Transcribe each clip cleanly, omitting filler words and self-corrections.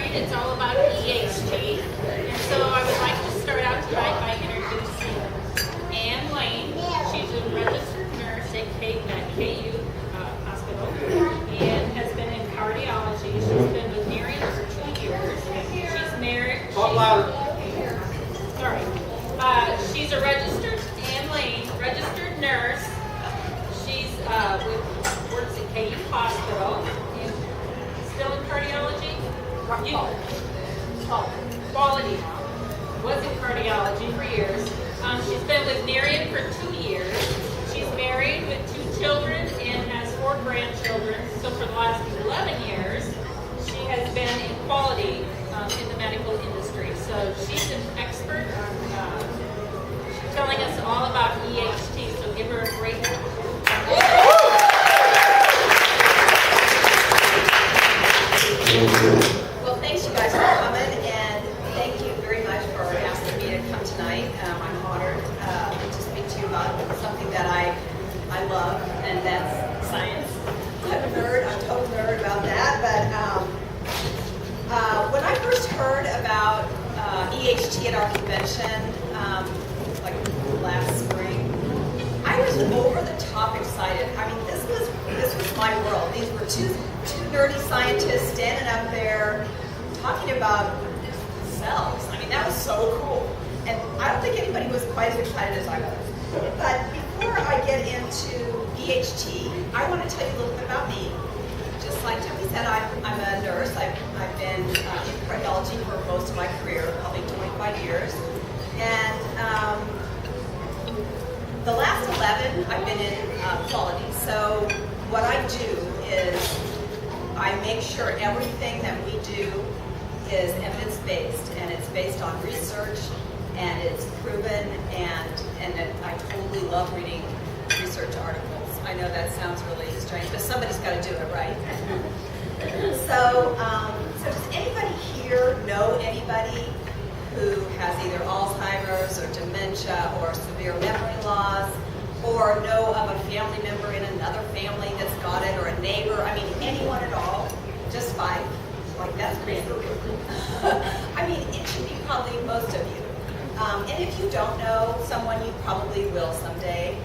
tonight. It's all about EHT. And so I would like to start out tonight by introducing Ann Lane. She's a registered nurse at KU Hospital and has been in cardiology. She's been with Nerium for 2 years. She's married. She's a registered Ann Lane, registered nurse. She's works at KU Hospital. Still in cardiology? Quality now. Was in cardiology for years. She's been with Nerium for 2 years. She's married with 2 children and has 4 grandchildren. So for the last 11 years, she has been in quality in the medical industry. So she's an expert telling us all about EHT. So give her a great Well, thanks you guys for coming, and thank you very much for asking me to come tonight. I'm honored to speak to you about something that I love, and that's science. I'm a nerd. I'm a total nerd about that. But when I first heard about EHT at our convention, like last spring, I was over the top excited. I mean, this was my world. These were two nerdy scientists standing up there talking about cells. I mean, that was so cool. And I don't think anybody was quite as excited as I was. But before I get into EHT, I want to tell you a little bit about me. Just like Tony said, I'm a nurse. I've been in cardiology for most of my career, probably 25 years. And the last 11, I've been in quality. So what I do is I make sure everything that we do is evidence-based, and it's based on research, and it's proven, and I totally love reading research articles. I know that sounds really strange, but somebody's got to do it, right? So does anybody here know anybody who has either Alzheimer's or dementia or severe memory loss, or know of a family member in another family that's got it, or a neighbor? I mean, anyone at all? Just 5? Like, that's crazy. I mean, it should be probably most of you. And if you don't know someone, you probably will someday.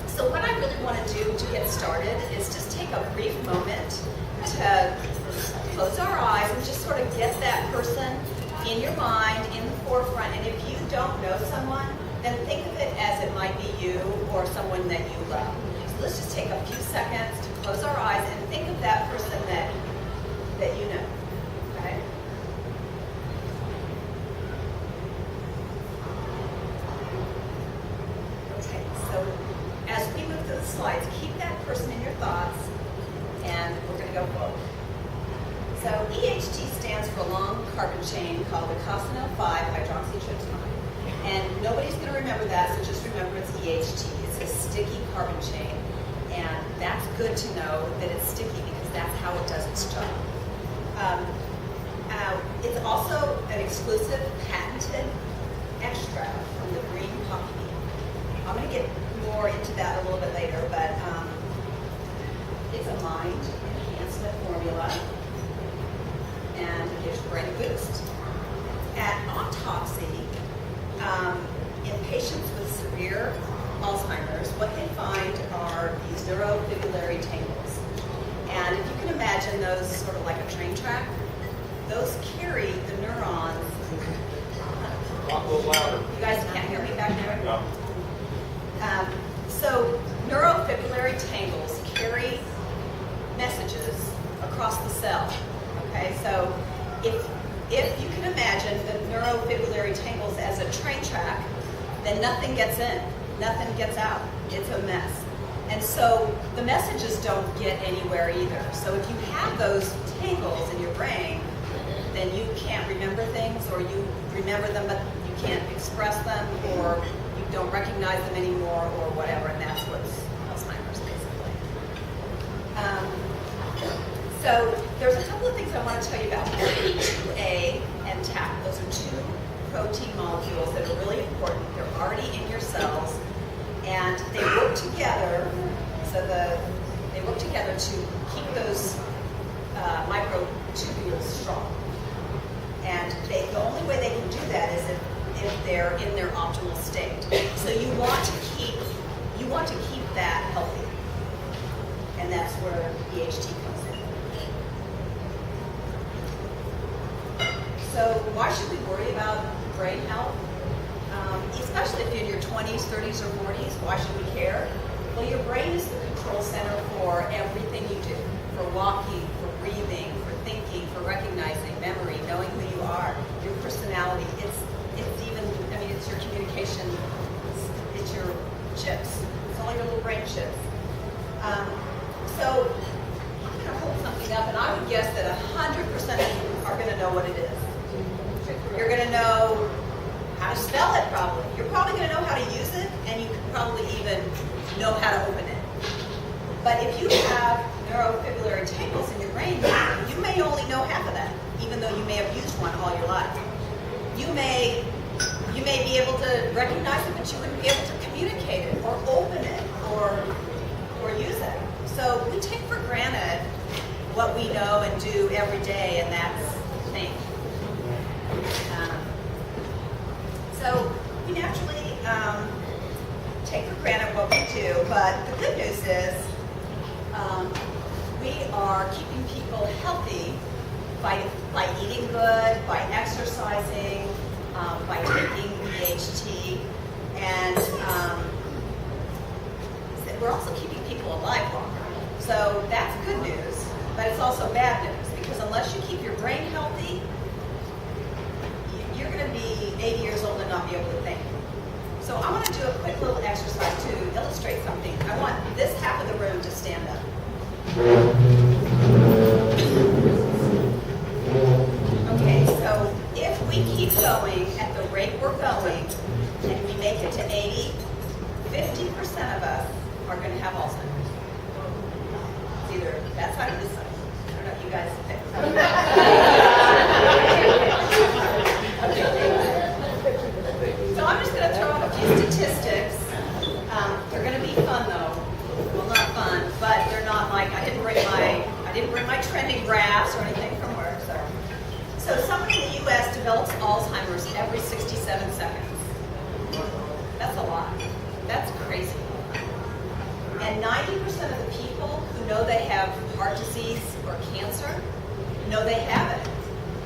So what I really want to do to get started is just take a brief moment to close our eyes and just sort of get that person in your mind, in the forefront. And if you don't know someone, then think of it as it might be you or someone that you love. So let's just take a few seconds to close our eyes and think of that person that you know. Okay? Okay, so as we move through the slides, keep that person in your thoughts, and we're going to go forward. So EHT stands for a long carbon chain called eicosanoyl 5-hydroxytryptamine. And nobody's going to remember that, so just remember it's EHT. It's a sticky carbon chain. And that's good to know that it's sticky because that's how it does its job. It's also an exclusive patented extract from the green poppy bean. I'm going to get more into that a little bit later, but it's a mind enhancement formula, and it gives brain a boost. At autopsy, in patients with severe Alzheimer's, what they find are these neurofibrillary tangles. And if you can imagine those sort of like a train track, those carry the neurons. Talk a little louder. You guys can't hear me back there? No. So neurofibrillary tangles carry messages across the cell. Okay, so if you can imagine the neurofibrillary tangles as a train track, then nothing gets in, nothing gets out. It's a mess. And so the messages don't get anywhere either. So if you have those tangles in your brain, then you can't remember things, or you remember them but you can't express them, or you don't recognize them anymore, or whatever, and that's what's Alzheimer's basically. So there's a couple of things I want to tell you about A2A and TAC. Those are 2 protein molecules that are really important. They're already in your cells, and they work together. So they work together to keep those microtubules strong. they're in their optimal state. So you want to keep that healthy. And that's where EHT comes in. So why should we worry about brain health? Especially if you're in your 20s, 30s, or 40s, why should we care? Well, your brain is the control center for everything you do. For walking, for breathing, for thinking, for recognizing, memory, knowing who you are, your personality. It's even, I mean, it's your communication, it's your chips. It's all your little brain chips. So I'm going to hold something up, and I would guess that 100% of you are going to know what it is. You're going to know how to spell it, probably. You're probably going to know how to use it, and you could probably even know how to open it. But if you have neurofibrillary tangles in your brain, you may only know half of that, even though you may have used one all your life. You may be able to recognize it, but you wouldn't be able to communicate it, or open it, or use it. So we take for granted what we know and do every day, and that's think. So we naturally take for granted what we do, but the good news is we are keeping people healthy by eating good, by exercising, by taking EHT, and we're also keeping people alive longer. So that's good news, but it's also bad news, because unless you keep your brain healthy, you're going to be 80 years old and not be able to think. So I want to do a quick little exercise to illustrate something. I want this half of the room to stand up. Okay, so if we keep going at the rate we're going, and we make it to 80, 50% of us are going to have Alzheimer's. It's either that side or this side. I don't know if you guys pick. So I'm just going to throw out a few statistics. They're going to be fun, though. Well, not fun, but they're not like I didn't bring my trending graphs or anything from work. So someone in the U.S. develops Alzheimer's every 67 seconds. That's a lot. That's crazy. And 90% of the people who know they have heart disease or cancer know they have it.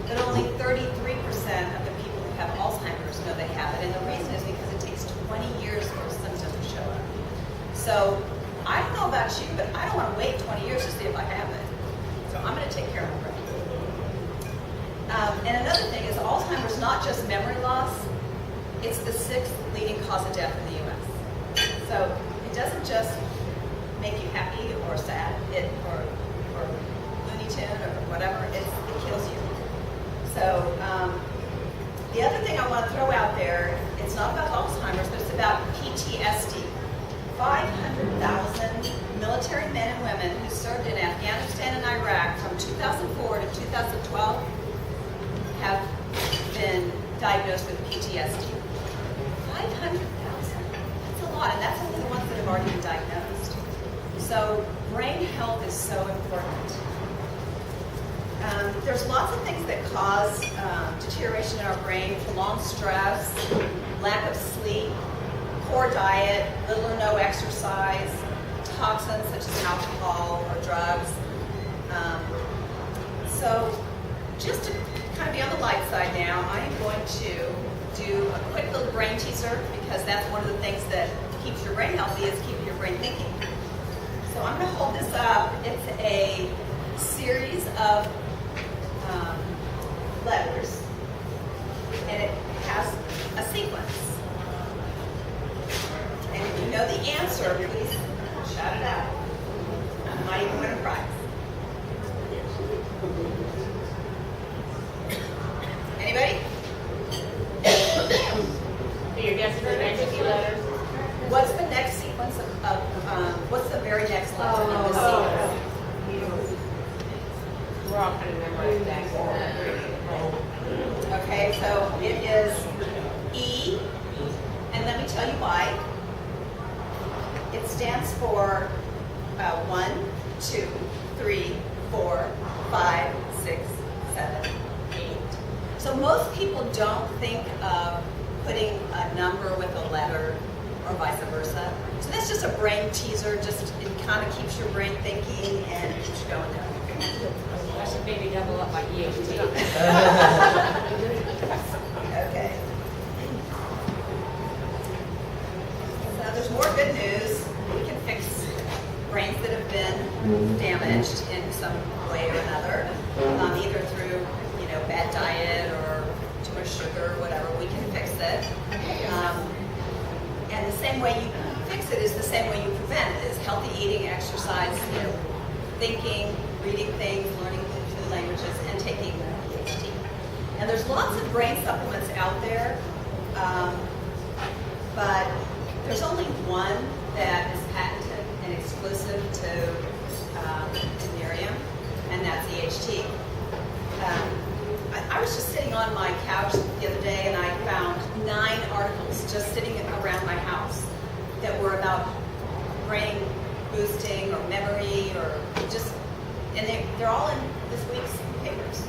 But only 33% of the people who have Alzheimer's know they have it. And the reason is because it takes 20 years for symptoms to show up. So I don't know about you, but I don't want to wait 20 years to see if I have it. So I'm going to take care of my brain. And another thing is Alzheimer's is not just memory loss. It's the 6th leading cause of death in the U.S. So it doesn't just make you happy or sad, or Looney Tune or whatever. It kills you. So the other thing I want to throw out there, it's not about Alzheimer's, but it's about PTSD. 500,000 military men and women who served in Afghanistan and Iraq from 2004 to 2012 have been diagnosed with PTSD. 500,000. That's a lot, and that's only the ones that have already been diagnosed. So brain health is so important. There's lots of things that cause deterioration in our brain: prolonged stress, lack of sleep, poor diet, little or no exercise, toxins such as alcohol or drugs. So just to kind of be on the light side now, I am going to do a quick little brain teaser, because that's one of the things that keeps your brain healthy, is keeping your brain thinking. So I'm going to hold this up. It's a series of letters, and it has a sequence. And if you know the answer, please shout it out. You might even win a prize. Anybody? So you're guessing the next few letters? What's the next sequence what's the very next letter in the sequence? We're all kind of memorizing that. Okay, so it is E, and let me tell you why. It stands for 1, 2, 3, 4, 5, 6, 7, 8. So most people don't think of putting a number with a letter or vice versa. So that's just a brain teaser, just it kind of keeps your brain thinking and keeps you going down. I should maybe double up my EHT. Okay. So there's more good news. We can fix brains that have been damaged in some way or another, either through, bad diet or too much sugar or whatever. We can fix it. And the same way you fix it is the same way you prevent it, is healthy eating, exercise, thinking, reading things, learning new languages, and taking EHT. And there's lots of brain supplements out there, but there's only one that is patented and exclusive to Nerium, and that's EHT. I was just sitting on my couch the other day, and I found 9 articles just sitting around my house that were about brain boosting or memory or just, and they're all in this week's papers.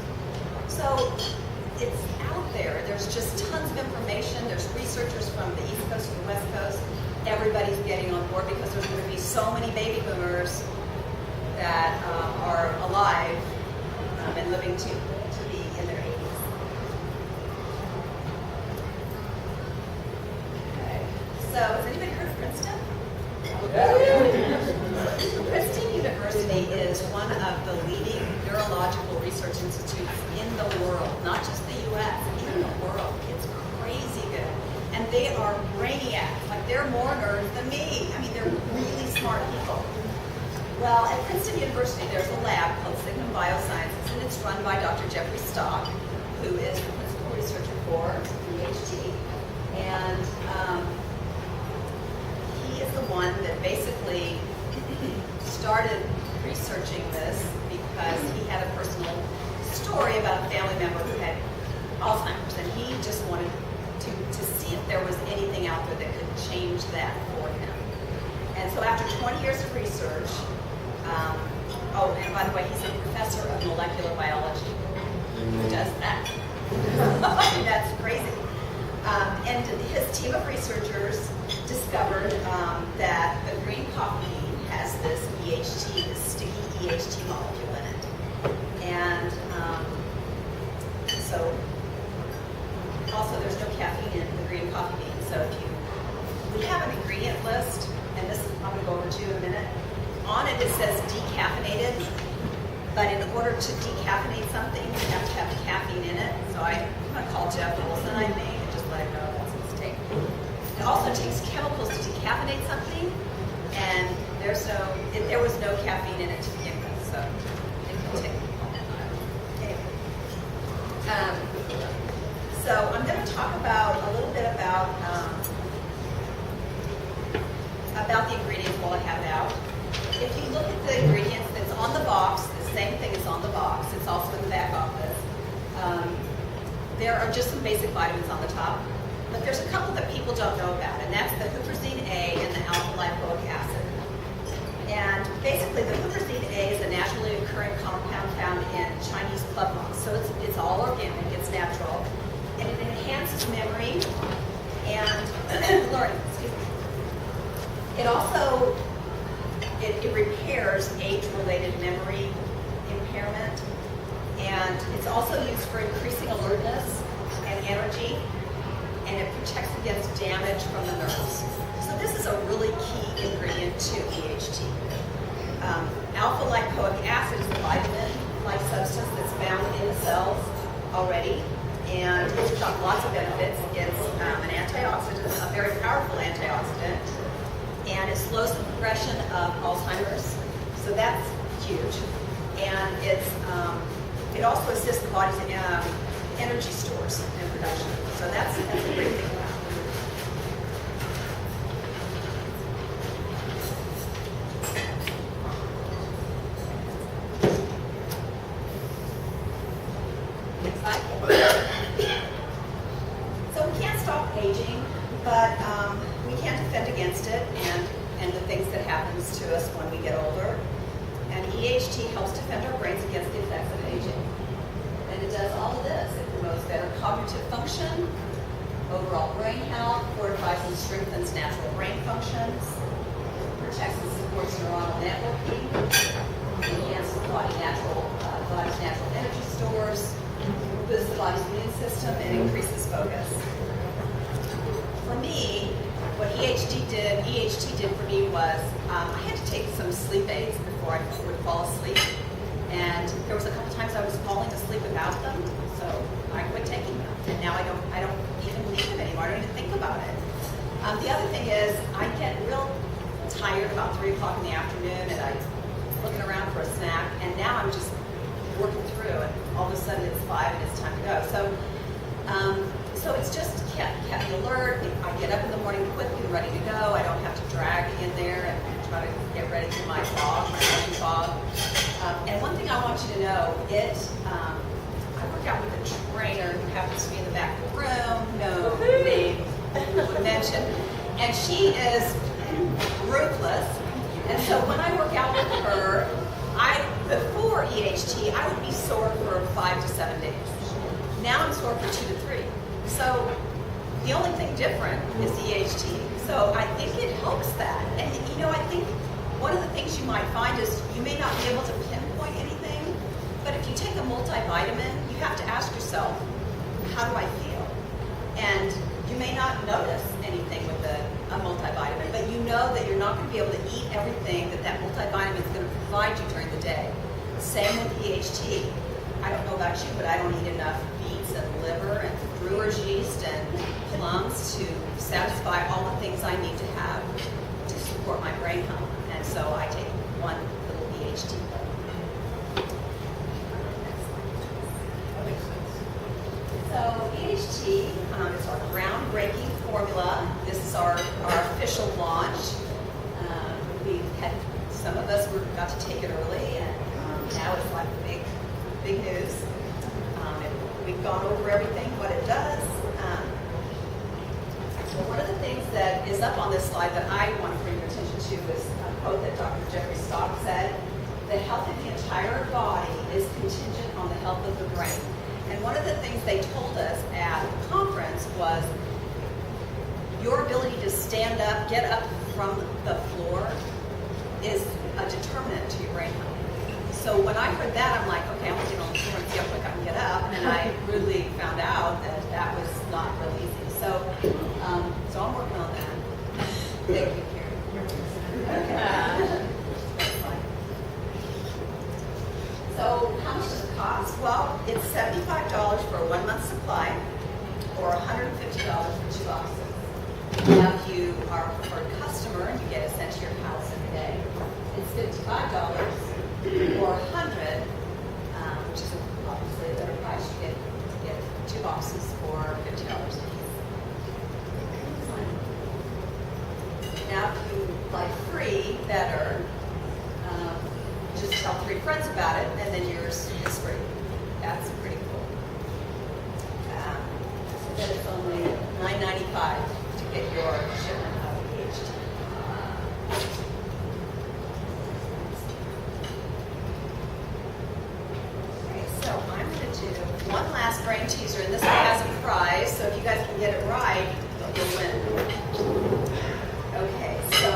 So it's out there. There's just tons of information. There's researchers from the East Coast to the West Coast. Everybody's getting on board because there's going to be so many baby boomers that are alive and living to be in their 80s. Okay. So has anybody heard of Princeton? Princeton University is one of the leading neurological research institutes in the world, not just the U.S., in the world. It's crazy good. And they are brainiacs. Like, they're more nerds than me. I mean, they're really smart people. Well, at Princeton University, there's a lab called Signum Biosciences, and it's run by Dr. Jeffrey Stock, who is the principal researcher for EHT. And he is the one that basically started researching this because he had a personal story about a family member who had Alzheimer's, and he just wanted to see if there was anything out there that could change that for him. And so after 20 years of research, and by the way, he's a professor of molecular biology. Who does that? That's crazy. And his team of researchers discovered that the green coffee bean has this EHT, this sticky EHT molecule in it. And so also there's no caffeine in the green coffee bean. So we have an ingredient list, and this I'm going to go over to in a minute. On it, it says decaffeinated, but in order to decaffeinate something, you have to have caffeine in it. So I'm going to call Jeff Olson, I think, and just let him know that's a mistake. It also takes chemicals to decaffeinate something, and there was no caffeine in it to begin with, so it can take. Anyway. So I'm going to talk a little bit about the ingredients while I have it out. If you look at the ingredients that's on the box, the same thing is on the box. It's also in the back office. There are just some basic vitamins on the top, but there's a couple that people don't know about, and that's the huperzine A and the alpha-lipoic acid. And basically, the huperzine A is a naturally occurring compound found in Chinese club moss. So it's all organic, it's natural, and it enhances memory and learning. Excuse me. It also it repairs age-related memory impairment, and it's also used for increasing alertness and energy, and it protects against damage from the nerves. So this is a really key ingredient to EHT. Alpha-lipoic acid is a vitamin-like substance that's found in the cells already, and it's got lots of benefits. It's an antioxidant, a very powerful antioxidant, and it slows the progression of Alzheimer's, so that's huge. And it also assists the body's energy stores and production, so that's a great thing about it. Next slide. So we can't stop aging, but we can't defend against it and the things that happens to us when we get older. And EHT helps defend our brains against the effects of aging. And it does all of this. It promotes better cognitive function, overall brain health, fortifies and strengthens natural brain functions, protects and supports neuronal networking, enhances body's natural energy stores, boosts the body's immune system, and increases focus. For me, what EHT did for me was I had to take some sleep aids before I would fall asleep. And there was a couple times I was falling asleep without them, so I quit taking them. And now I don't even need them anymore. I don't even think about it. The other thing is I get real tired about 3 o'clock in the afternoon, and I'm looking around for a snack. And now I'm just working through, and all of a sudden it's 5 and it's time to go. So it's just kept me alert. I get up in the morning quick and ready to go. I don't have to drag in there and try to get ready for my fog, my morning fog. And one thing I want you to know, I work out with a trainer who happens to be in the back of the room, no name would mention, and she is ruthless. And so when I work out with her, before EHT, I would be sore for 5 to 7 days. Now I'm sore for 2 to 3. So the only thing different is EHT. So I think it helps that. And I think one of the things you might find is you may not be able to pinpoint anything, but if you take a multivitamin, you have to ask yourself, how do I feel? And you may not notice anything with a multivitamin, but you know that you're not going to be able to eat everything that multivitamin is going to provide you during the day. Same with EHT. I don't know about you, but I don't eat enough beets and liver and brewer's yeast and plums to satisfy all the things I need to have to support my brain health. And so I take one little EHT pill. So EHT is our groundbreaking formula. This is our official launch. We've had some of us got to take it early, and now it's like big news. We've gone over everything, what it does. So one of the things that is up on this slide that I want to bring your attention to is a quote that Dr. Jeffrey Stock said, the health of the entire body is contingent on the health of the brain. And one of the things they told us at the conference was your ability to stand up, get up from the floor is a determinant to your brain health. So when I heard that, I'm like, okay, I'm going to get on the floor and see how quick I can get up. And I really found out that was not real easy. So I'm working on that. Thank you, Karen. Okay. That's fine. So how much does it cost? Well, it's $75 for a 1-month supply, or $150 for 2 boxes. Now, if you are a preferred customer and you get it sent to your house every day, it's $55. Or 100, which is obviously a better price. You get 2 boxes for $50 a piece. Now, if you like free better, just tell 3 friends about it, and then yours is free. That's pretty cool. So then it's only $9.95 to get your shipment of EHT. One last brain teaser, and this one has a prize, so if you guys can get it right, you'll win. Okay, so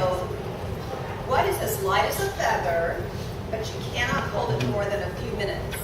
what is as light as a feather, but you cannot hold it more than a few minutes?